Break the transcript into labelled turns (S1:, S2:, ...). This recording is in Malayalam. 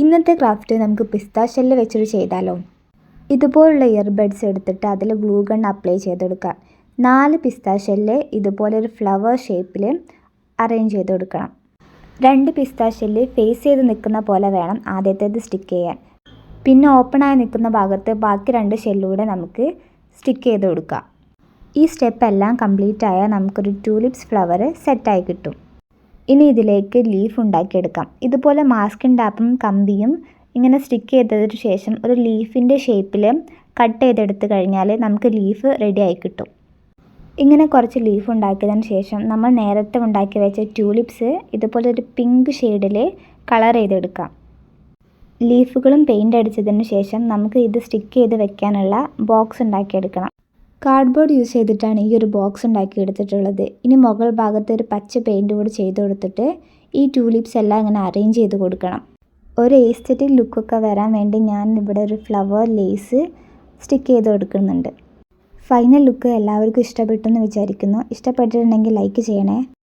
S1: ഇന്നത്തെ ക്രാഫ്റ്റ് നമുക്ക് പിസ്ത ഷെല്ല് വെച്ചിട്ട് ചെയ്താലോ. ഇതുപോലുള്ള ഇയർബഡ്സ് എടുത്തിട്ട് അതിൽ ഗ്ലൂ ഗൺ അപ്ലൈ ചെയ്തെടുക്കുക. 4 പിസ്ത ഷെല്ല് ഇതുപോലെ ഒരു ഫ്ലവർ ഷേപ്പിൽ അറേഞ്ച് ചെയ്ത് കൊടുക്കണം. 2 പിസ്ത ഷെല്ല് ഫേസ് ചെയ്ത് നിൽക്കുന്ന പോലെ വേണം ആദ്യത്തേത് സ്റ്റിക്ക് ചെയ്യാൻ. പിന്നെ ഓപ്പണായി നിൽക്കുന്ന ഭാഗത്ത് ബാക്കി 2 ഷെല്ലൂടെ നമുക്ക് സ്റ്റിക്ക് ചെയ്ത് കൊടുക്കാം. ഈ സ്റ്റെപ്പ് എല്ലാം കംപ്ലീറ്റ് ആയാൽ നമുക്കൊരു ട്യൂലിപ്സ് ഫ്ലവർ സെറ്റായി കിട്ടും. ഇനി ഇതിലേക്ക് ലീഫ് ഉണ്ടാക്കിയെടുക്കാം. ഇതുപോലെ മാസ്കിൻ ടാപ്പും കമ്പിയും ഇങ്ങനെ സ്റ്റിക്ക് ചെയ്തതിന് ശേഷം ഒരു ലീഫിൻ്റെ ഷേപ്പിൽ കട്ട് ചെയ്തെടുത്ത് കഴിഞ്ഞാൽ നമുക്ക് ലീഫ് റെഡി ആയി കിട്ടും. ഇങ്ങനെ കുറച്ച് ലീഫ് ഉണ്ടാക്കിയതിന് ശേഷം നമ്മൾ നേരത്തെ ഉണ്ടാക്കി വെച്ച ട്യൂലിപ്സ് ഇതുപോലെ ഒരു പിങ്ക് ഷെയ്ഡിൽ കളർ ചെയ്തെടുക്കാം. ലീഫുകളും പെയിൻ്റ് അടിച്ചതിന് ശേഷം നമുക്ക് ഇത് സ്റ്റിക്ക് ചെയ്ത് വെക്കാനുള്ള ബോക്സ് ഉണ്ടാക്കിയെടുക്കണം. കാർഡ്ബോർഡ് യൂസ് ചെയ്തിട്ടാണ് ഈ ഒരു ബോക്സ് ഉണ്ടാക്കിയെടുത്തിട്ടുള്ളത്. ഇനി മുകൾ ഭാഗത്ത് ഒരു പച്ച പെയിൻറ്റ് കൂടി ചെയ്ത് കൊടുത്തിട്ട് ഈ ട്യൂലിപ്സ് എല്ലാം ഇങ്ങനെ അറേഞ്ച് ചെയ്ത് കൊടുക്കണം. ഒരു എസ്തെറ്റിക് ലുക്കൊക്കെ വരാൻ വേണ്ടി ഞാൻ ഇവിടെ ഒരു ഫ്ലവർ ലേസ് സ്റ്റിക്ക് ചെയ്ത് കൊടുക്കുന്നുണ്ട്. ഫൈനൽ ലുക്ക് എല്ലാവർക്കും ഇഷ്ടപ്പെട്ടു എന്ന് വിചാരിക്കുന്നു. ഇഷ്ടപ്പെട്ടിട്ടുണ്ടെങ്കിൽ ലൈക്ക് ചെയ്യണേ.